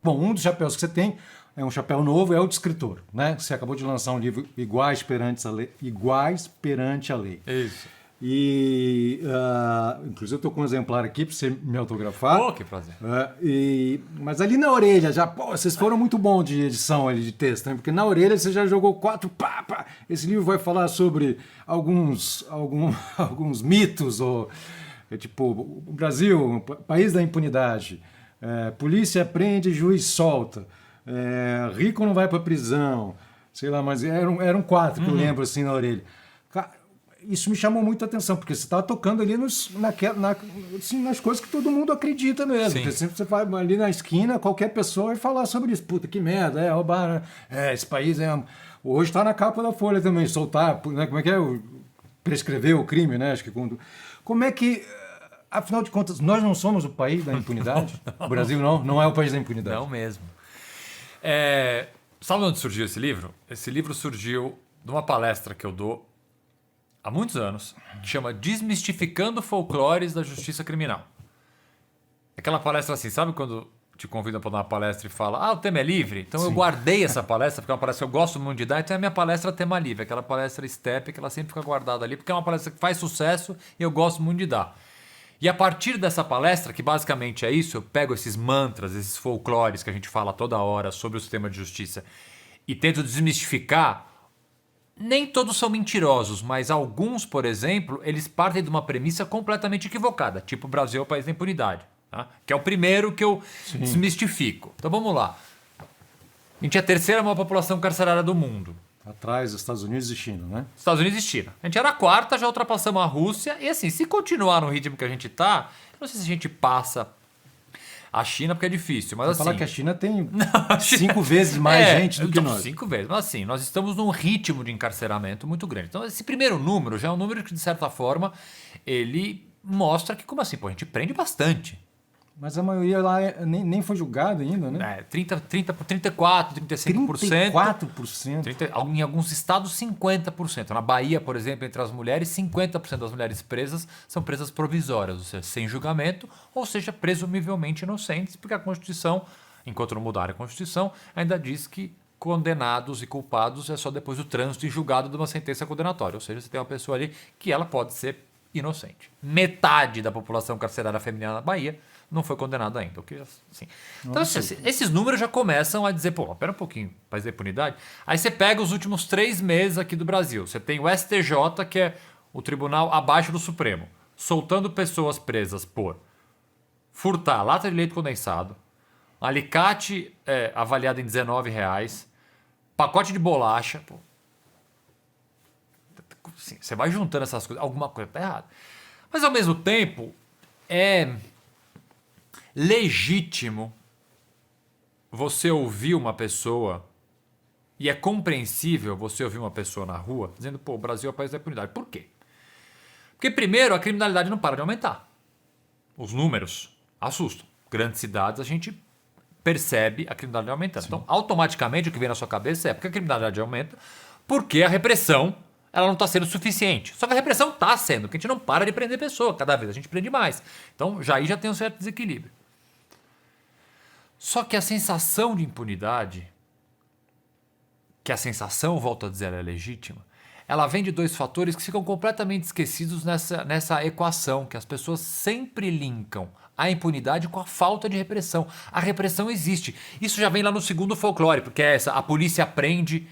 Bom, um dos chapéus que você tem é um chapéu novo, é o de escritor, né? Você acabou de lançar um livro Iguais Perante a Lei. Isso. E, inclusive, eu estou com um exemplar aqui para você me autografar. Oh, que prazer. Mas ali na orelha, já, pô, vocês foram muito bons de edição ali, de texto, né? Porque na orelha você já jogou 4, pá. Esse livro vai falar sobre alguns mitos, tipo, o Brasil, país da impunidade, polícia prende, juiz solta, rico não vai para prisão, sei lá, mas eram 4 que eu lembro assim na orelha. Isso me chamou muito a atenção, porque você estava tocando ali nas coisas que todo mundo acredita mesmo. Porque sempre você vai ali na esquina, qualquer pessoa vai falar sobre isso. Puta, que merda, roubaram. Esse país hoje está na capa da Folha também, soltar, né, como é que é? Prescrever o crime, né? Acho que como é que, afinal de contas, nós não somos o país da impunidade? O Brasil não é o país da impunidade. Não mesmo. Sabe onde surgiu esse livro? Esse livro surgiu de uma palestra que eu dou há muitos anos, que chama Desmistificando Folclores da Justiça Criminal. Aquela palestra assim, sabe quando te convidam para dar uma palestra e fala, o tema é livre? Então eu guardei essa palestra, porque é uma palestra que eu gosto muito de dar, então é a minha palestra tema livre, aquela palestra step que ela sempre fica guardada ali, porque é uma palestra que faz sucesso e eu gosto muito de dar. E a partir dessa palestra, que basicamente é isso, eu pego esses mantras, esses folclores que a gente fala toda hora sobre o sistema de justiça e tento desmistificar. Nem todos são mentirosos, mas alguns, por exemplo, eles partem de uma premissa completamente equivocada, tipo o Brasil é o país da impunidade, tá? Que é o primeiro que eu desmistifico. Então vamos lá. A gente é a terceira maior população carcerária do mundo. Atrás dos Estados Unidos e China, né? Estados Unidos e China. A gente era a quarta, já ultrapassamos a Rússia. E assim, se continuar no ritmo que a gente tá, não sei se a gente passa a China, porque é difícil, mas assim... falar que a China tem 5 vezes mais gente do que nós. 5 vezes, mas assim, nós estamos num ritmo de encarceramento muito grande. Então esse primeiro número já é um número que, de certa forma, ele mostra que, como assim, a gente prende bastante. Mas a maioria lá nem foi julgada ainda, né? 34%, 35%. 34%? Em alguns estados, 50%. Na Bahia, por exemplo, entre as mulheres, 50% das mulheres presas são presas provisórias, ou seja, sem julgamento, ou seja, presumivelmente inocentes, porque a Constituição, enquanto não mudar a Constituição, ainda diz que condenados e culpados é só depois do trânsito e julgado de uma sentença condenatória. Ou seja, você tem uma pessoa ali que ela pode ser inocente. Metade da população carcerária feminina na Bahia não foi condenado ainda. Assim. Então, esses números já começam a dizer, pera um pouquinho, país da impunidade. Aí você pega os últimos 3 meses aqui do Brasil. Você tem o STJ, que é o tribunal abaixo do Supremo, soltando pessoas presas por furtar lata de leite condensado, alicate avaliado em R$19, pacote de bolacha. Assim, você vai juntando essas coisas, alguma coisa está errada. Mas, ao mesmo tempo, é legítimo você ouvir uma pessoa, e é compreensível você ouvir uma pessoa na rua dizendo, o Brasil é o país da impunidade. Por quê? Porque, primeiro, a criminalidade não para de aumentar. Os números assustam. Grandes cidades, a gente percebe a criminalidade aumentando. Sim. Então, automaticamente, o que vem na sua cabeça é porque a criminalidade aumenta, porque a repressão ela não está sendo suficiente. Só que a repressão está sendo, porque a gente não para de prender pessoa. Cada vez a gente prende mais. Então, aí já tem um certo desequilíbrio. Só que a sensação de impunidade, que a sensação, volto a dizer, ela é legítima, ela vem de 2 fatores que ficam completamente esquecidos nessa equação, que as pessoas sempre linkam a impunidade com a falta de repressão. A repressão existe. Isso já vem lá no segundo folclore, porque é essa, a polícia prende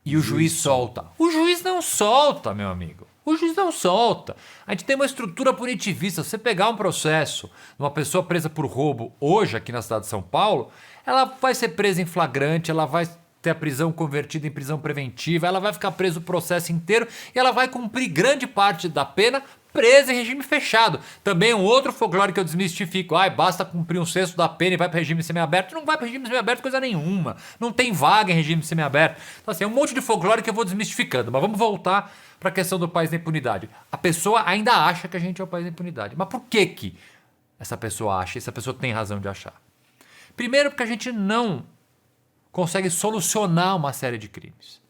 e o juiz solta. O juiz não solta, meu amigo. O juiz não solta. A gente tem uma estrutura punitivista. Se você pegar um processo de uma pessoa presa por roubo hoje aqui na cidade de São Paulo, ela vai ser presa em flagrante, ela vai ter a prisão convertida em prisão preventiva, ela vai ficar presa o processo inteiro e ela vai cumprir grande parte da pena presa em regime fechado. Também um outro folclore que eu desmistifico. Basta cumprir 1/6 da pena e vai para regime semiaberto. Não vai para regime semiaberto coisa nenhuma. Não tem vaga em regime semiaberto. Então assim, é um monte de folclore que eu vou desmistificando. Mas vamos voltar para a questão do país da impunidade. A pessoa ainda acha que a gente é o país da impunidade. Mas por que essa pessoa acha? Essa pessoa tem razão de achar. Primeiro porque a gente não consegue solucionar uma série de crimes.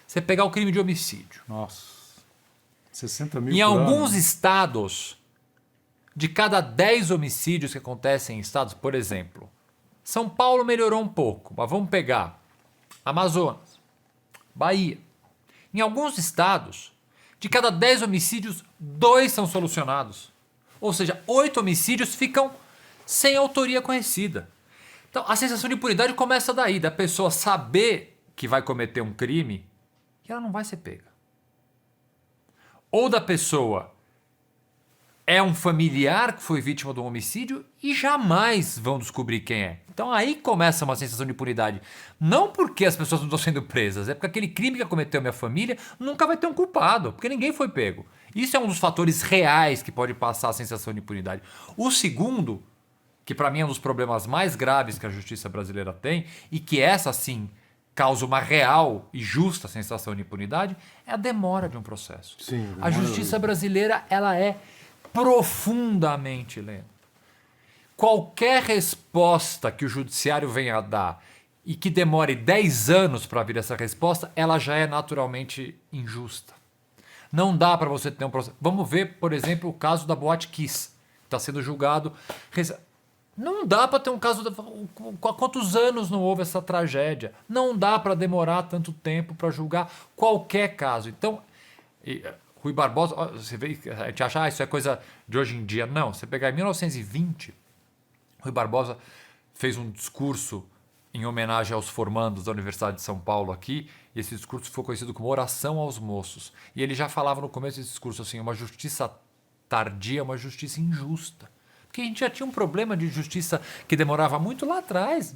Você pegar o crime de homicídio. Nossa. 60 mil em alguns estados, de cada 10 homicídios que acontecem em estados, por exemplo, São Paulo melhorou um pouco, mas vamos pegar Amazonas, Bahia. Em alguns estados, de cada 10 homicídios, 2 são solucionados. Ou seja, 8 homicídios ficam sem autoria conhecida. Então, a sensação de impunidade começa daí, da pessoa saber que vai cometer um crime e ela não vai ser pega. Ou da pessoa é um familiar que foi vítima de um homicídio e jamais vão descobrir quem é. Então aí começa uma sensação de impunidade. Não porque as pessoas não estão sendo presas, é porque aquele crime que cometeu minha família nunca vai ter um culpado, porque ninguém foi pego. Isso é um dos fatores reais que pode passar a sensação de impunidade. O segundo, que para mim é um dos problemas mais graves que a justiça brasileira tem, e que essa sim causa uma real e justa sensação de impunidade, é a demora de um processo. Sim, a justiça brasileira, ela é profundamente lenta. Qualquer resposta que o judiciário venha a dar e que demore 10 anos para vir essa resposta, ela já é naturalmente injusta. Não dá para você ter um processo. Vamos ver, por exemplo, o caso da Boate Kiss, que está sendo julgado. Não dá para ter um caso. Há quantos anos não houve essa tragédia? Não dá para demorar tanto tempo para julgar qualquer caso. Então, Rui Barbosa, você vê, a gente acha isso é coisa de hoje em dia. Não, você pegar em 1920, Rui Barbosa fez um discurso em homenagem aos formandos da Universidade de São Paulo aqui, e esse discurso foi conhecido como Oração aos Moços. E ele já falava no começo desse discurso assim, uma justiça tardia, uma justiça injusta. Porque a gente já tinha um problema de justiça que demorava muito lá atrás,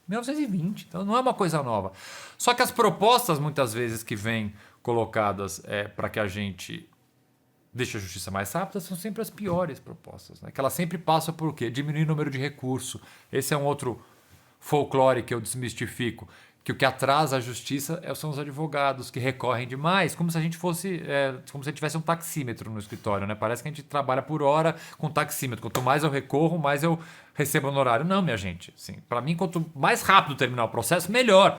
1920, então não é uma coisa nova. Só que as propostas, muitas vezes, que vêm colocadas para que a gente deixe a justiça mais rápida, são sempre as piores propostas. Né? Que elas sempre passam por o quê? Diminuir o número de recurso. Esse é um outro folclore que eu desmistifico. Que o que atrasa a justiça são os advogados que recorrem demais, como se a gente fosse, como se tivesse um taxímetro no escritório, né? Parece que a gente trabalha por hora com taxímetro. Quanto mais eu recorro, mais eu recebo honorário. Não, minha gente. Assim, para mim, quanto mais rápido terminar o processo, melhor.